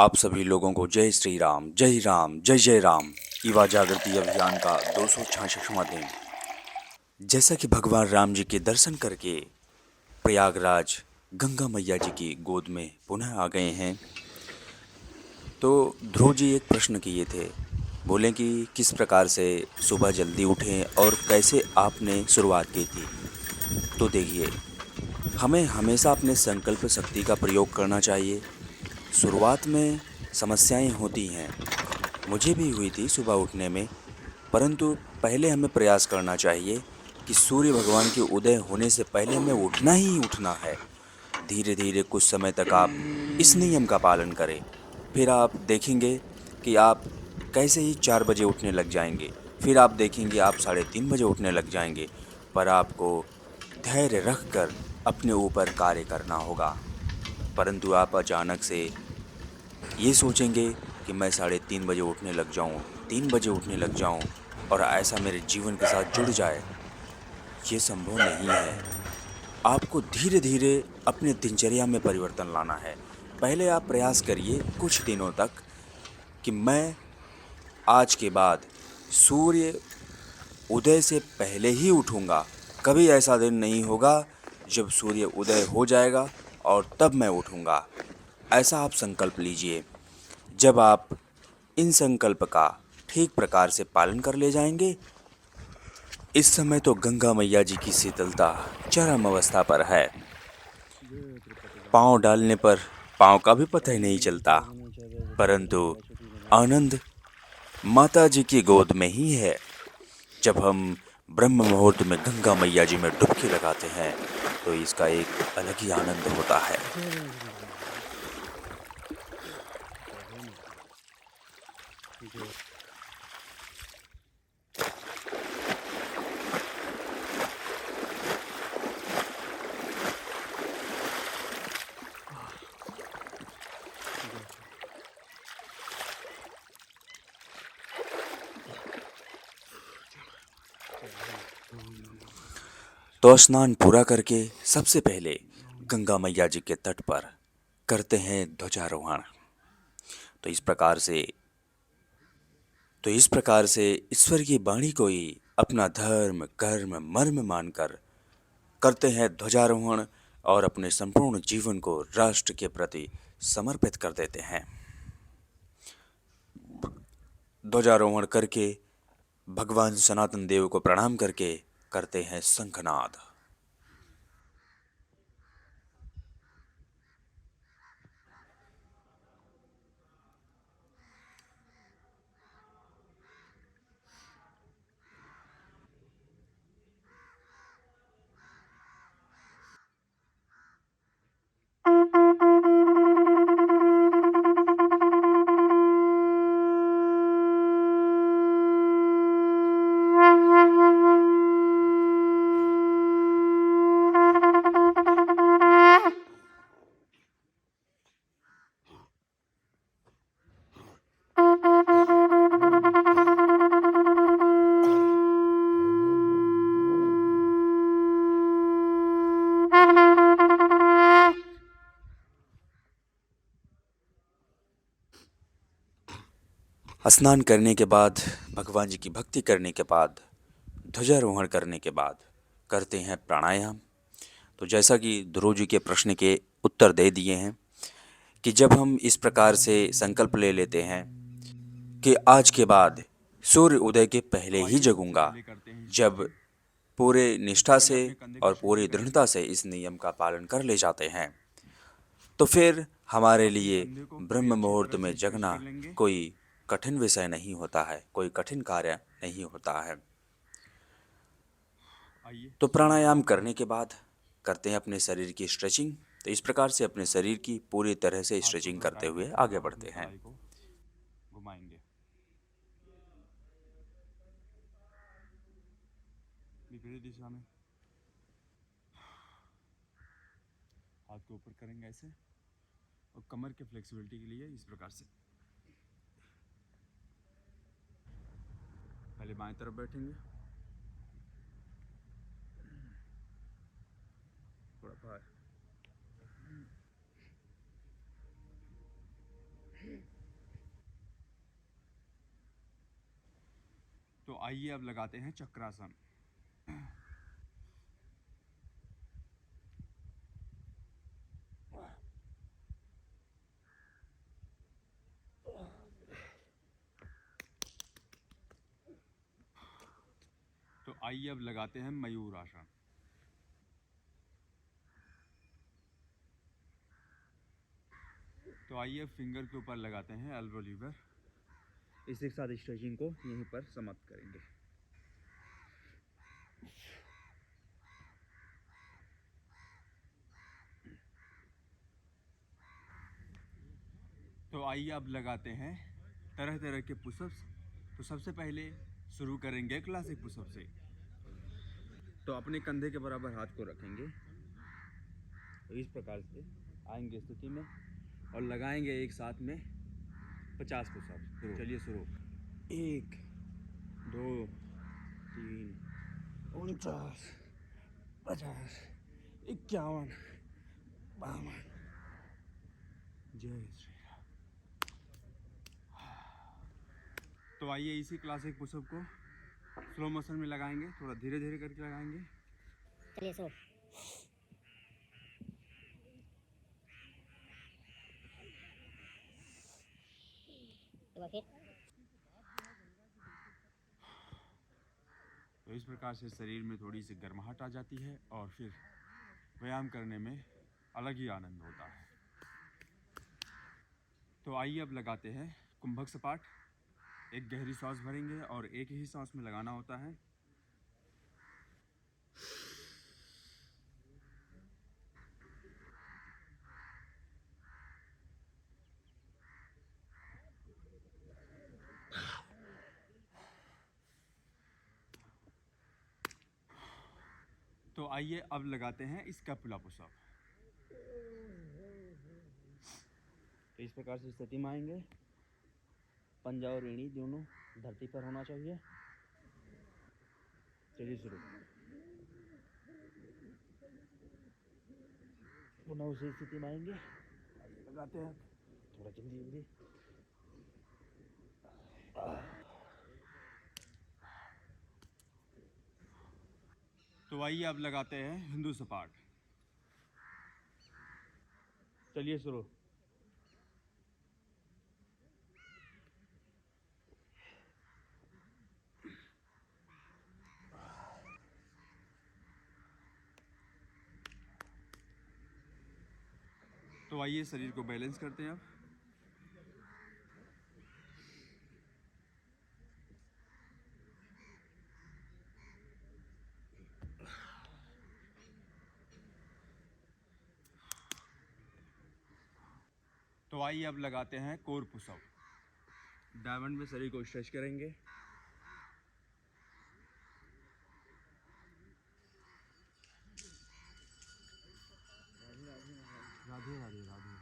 आप सभी लोगों को जय श्री राम, जय राम, जय जय राम। युवा जागृति अभियान का 266वां दिन। जैसा कि भगवान राम जी के दर्शन करके प्रयागराज गंगा मैया जी की गोद में पुनः आ गए हैं, तो ध्रुव जी एक प्रश्न किए थे। बोले कि किस प्रकार से सुबह जल्दी उठें और कैसे आपने शुरुआत की थी। तो देखिए, हमें हमेशा अपने संकल्प शक्ति का प्रयोग करना चाहिए। शुरुआत में समस्याएं होती हैं, मुझे भी हुई थी सुबह उठने में, परंतु पहले हमें प्रयास करना चाहिए कि सूर्य भगवान के उदय होने से पहले हमें उठना ही उठना है। धीरे धीरे कुछ समय तक आप इस नियम का पालन करें, फिर आप देखेंगे कि आप कैसे ही 4 बजे उठने लग जाएंगे। फिर आप देखेंगे आप 3:30 बजे उठने लग जाएंगे। पर आपको धैर्य रख कर अपने ऊपर कार्य करना होगा। परंतु आप अचानक से ये सोचेंगे कि मैं 3:30 बजे उठने लग जाऊं, 3 बजे उठने लग जाऊं और ऐसा मेरे जीवन के साथ जुड़ जाए, ये संभव नहीं है। आपको धीरे धीरे अपने दिनचर्या में परिवर्तन लाना है। पहले आप प्रयास करिए कुछ दिनों तक कि मैं आज के बाद सूर्य उदय से पहले ही उठूंगा। कभी ऐसा दिन नहीं होगा जब सूर्य उदय हो जाएगा और तब मैं उठूंगा। ऐसा आप संकल्प लीजिए। जब आप इन संकल्प का ठीक प्रकार से पालन कर ले जाएंगे, इस समय तो गंगा मैया जी की शीतलता चरम अवस्था पर है। पाँव डालने पर पाँव का भी पता ही नहीं चलता, परंतु आनंद माता जी की गोद में ही है। जब हम ब्रह्म मुहूर्त में गंगा मैया जी में डुबकी लगाते हैं, तो इसका एक अलग ही आनंद होता है। तो स्नान पूरा करके सबसे पहले गंगा मैया जी के तट पर करते हैं ध्वजारोहण। तो इस प्रकार से ईश्वर की वाणी को ही अपना धर्म कर्म मर्म मानकर करते हैं ध्वजारोहण और अपने संपूर्ण जीवन को राष्ट्र के प्रति समर्पित कर देते हैं। ध्वजारोहण करके भगवान सनातन देव को प्रणाम करके करते हैं शंखनाद। स्नान करने के बाद, भगवान जी की भक्ति करने के बाद, ध्वजारोहण करने के बाद करते हैं प्राणायाम। तो जैसा कि ध्रुव जी के प्रश्न के उत्तर दे दिए हैं कि जब हम इस प्रकार से संकल्प ले लेते हैं कि आज के बाद सूर्य उदय के पहले ही जगूंगा, जब पूरे निष्ठा से और पूरी दृढ़ता से इस नियम का पालन कर ले जाते हैं, तो फिर हमारे लिए ब्रह्म मुहूर्त में जगना कोई कठिन विषय नहीं होता है, कोई कठिन कार्य नहीं होता है। तो प्राणायाम करने के बाद करते हैं अपने शरीर की स्ट्रेचिंग। तो इस प्रकार से अपने शरीर की पूरी तरह से स्ट्रेचिंग करते हुए आगे बढ़ते हैं। घुमाएंगे विपरीत दिशा में, हाथ को ऊपर करेंगे ऐसे, और कमर के फ्लेक्सिबिलिटी के लिए इस प्रकार से पहले बाएं तरफ बैठेंगे, थोड़ा बाहर, आइए अब लगाते हैं चक्रासन। तो आइए अब लगाते हैं मयूर आसन। तो आइए फिंगर के ऊपर लगाते हैं एल्बो लीवर। इसी के साथ स्ट्रेचिंग को यहीं पर समाप्त करेंगे। तो आइए अब लगाते हैं तरह तरह के पुशअप्स। तो सबसे पहले शुरू करेंगे क्लासिक पुशअप से। तो अपने कंधे के बराबर हाथ को रखेंगे, तो इस प्रकार से आएंगे स्थिति में और लगाएंगे एक साथ में 50 पुशअप। चलिए शुरू। 1 2 3 49 50 51 52। जय श्री राम। तो आइए इसी क्लासिक पुशअप को स्लो मोशन में लगाएंगे, थोड़ा धीरे धीरे करके लगाएंगे। चलिए शुरू। एक बार फिर। तो इस प्रकार से शरीर में थोड़ी सी गर्माहट आ जाती है और फिर व्यायाम करने में अलग ही आनंद होता है। तो आइए अब लगाते हैं कुंभक सपाट। एक गहरी सांस भरेंगे और एक ही सांस में लगाना होता है। तो आइए अब लगाते हैं स्कैपुला पुशअप। तो इस प्रकार से स्थिति में आएंगे, पंजा और एड़ी दोनों धरती पर होना चाहिए। चलिए शुरू। पुनः उसी स्थिति में आएंगे, लगाते हैं थोड़ा जल्दी जल्दी। तो आइए अब लगाते हैं हिंदू सपाट। चलिए शुरू। तो आइए शरीर को बैलेंस करते हैं अब। तो आइए अब लगाते हैं कोर पुशअप। डायमंड में शरीर को स्ट्रेच करेंगे। राधे राधे राधे।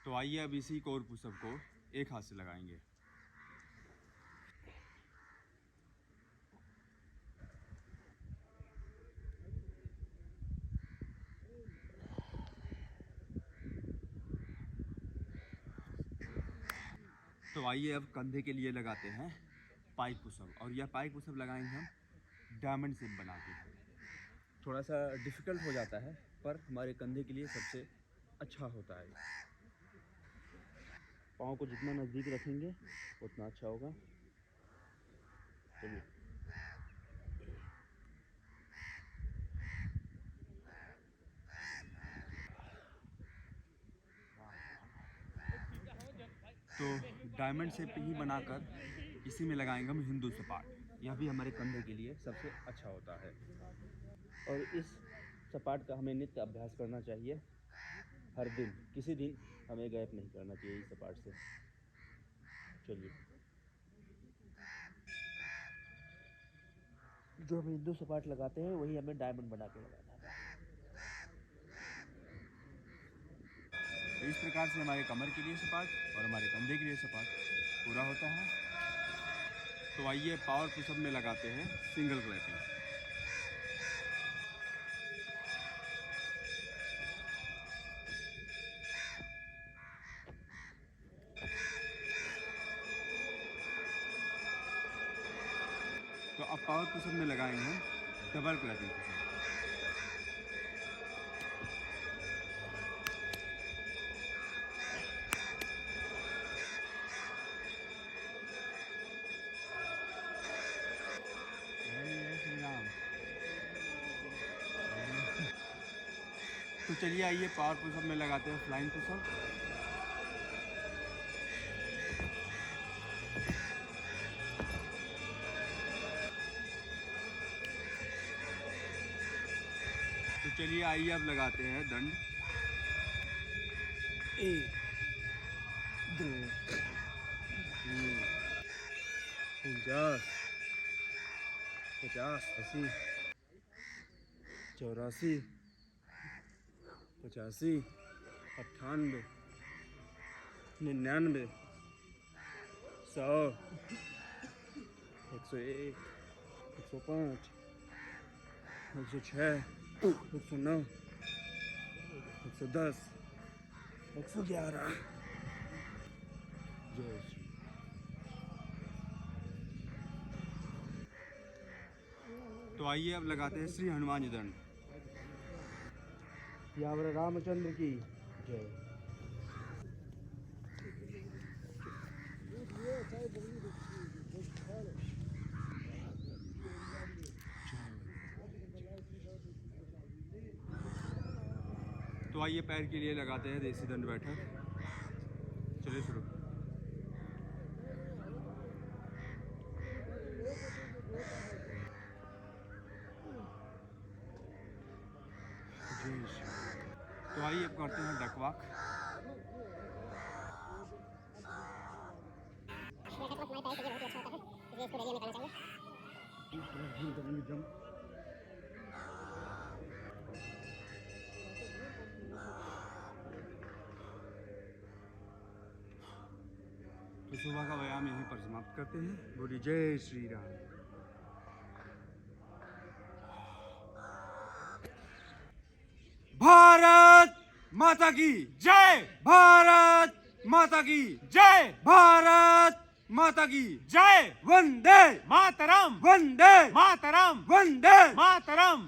तो आइए अब इसी कोर पुशअप को एक हाथ से लगाएंगे। तो आइए अब कंधे के लिए लगाते हैं पाइक पुशअप। और यह पाइक पुशअप लगाएंगे हम डायमंड शेप बना के। थोड़ा सा डिफिकल्ट हो जाता है पर हमारे कंधे के लिए सबसे अच्छा होता है। पाँव को जितना नज़दीक रखेंगे उतना अच्छा होगा। चलिए। तो डायमंड शेप ही बनाकर इसी में लगाएंगे हम हिंदू सपाट। यह भी हमारे कंधे के लिए सबसे अच्छा होता है और इस सपाट का हमें नित्य अभ्यास करना चाहिए। हर दिन, किसी दिन हमें गैप नहीं करना चाहिए इस सपाट से। चलिए। जो हम हिंदू सपाट लगाते हैं वही हमें डायमंड बना के लगाना है। तो इस प्रकार से हमारे कमर के लिए सपाट और हमारे कंधे के लिए सपाट पूरा होता है। तो आइए पावर पुशअप में लगाते हैं सिंगल क्लैपिंग। पावर पुशअप में लगाएंगे हम डबल क्लैपिंग पुशअप। जय श्री राम। तो चलिए आइए पावर पुशअप में लगाते हैं फ्लाइंग पुशअप। तो चलिए आइए अब लगाते हैं दंड। 1 2 3 50 50 80 84 85 98 99 100 101 105 106 109 110 111। जय श्री। तो आइए अब लगाते हैं श्री हनुमान जी दंड। यावर रामचंद्र की जय। तो आइए पैर के लिए लगाते हैं देसी दंड बैठक। चलिए शुरू। तो आइए अब करते हैं डक वॉक। हमारे पैर के लिए बहुत ही अच्छा होता है, इसलिए इसको डेली में करना चाहिए। तो सुबह का व्यायाम यहीं पर समाप्त करते हैं। बोलिए जय श्री राम। भारत माता की जय। भारत माता की जय। भारत माता की जय। वंदे मातरम। वंदे मातरम। वंदे मातरम।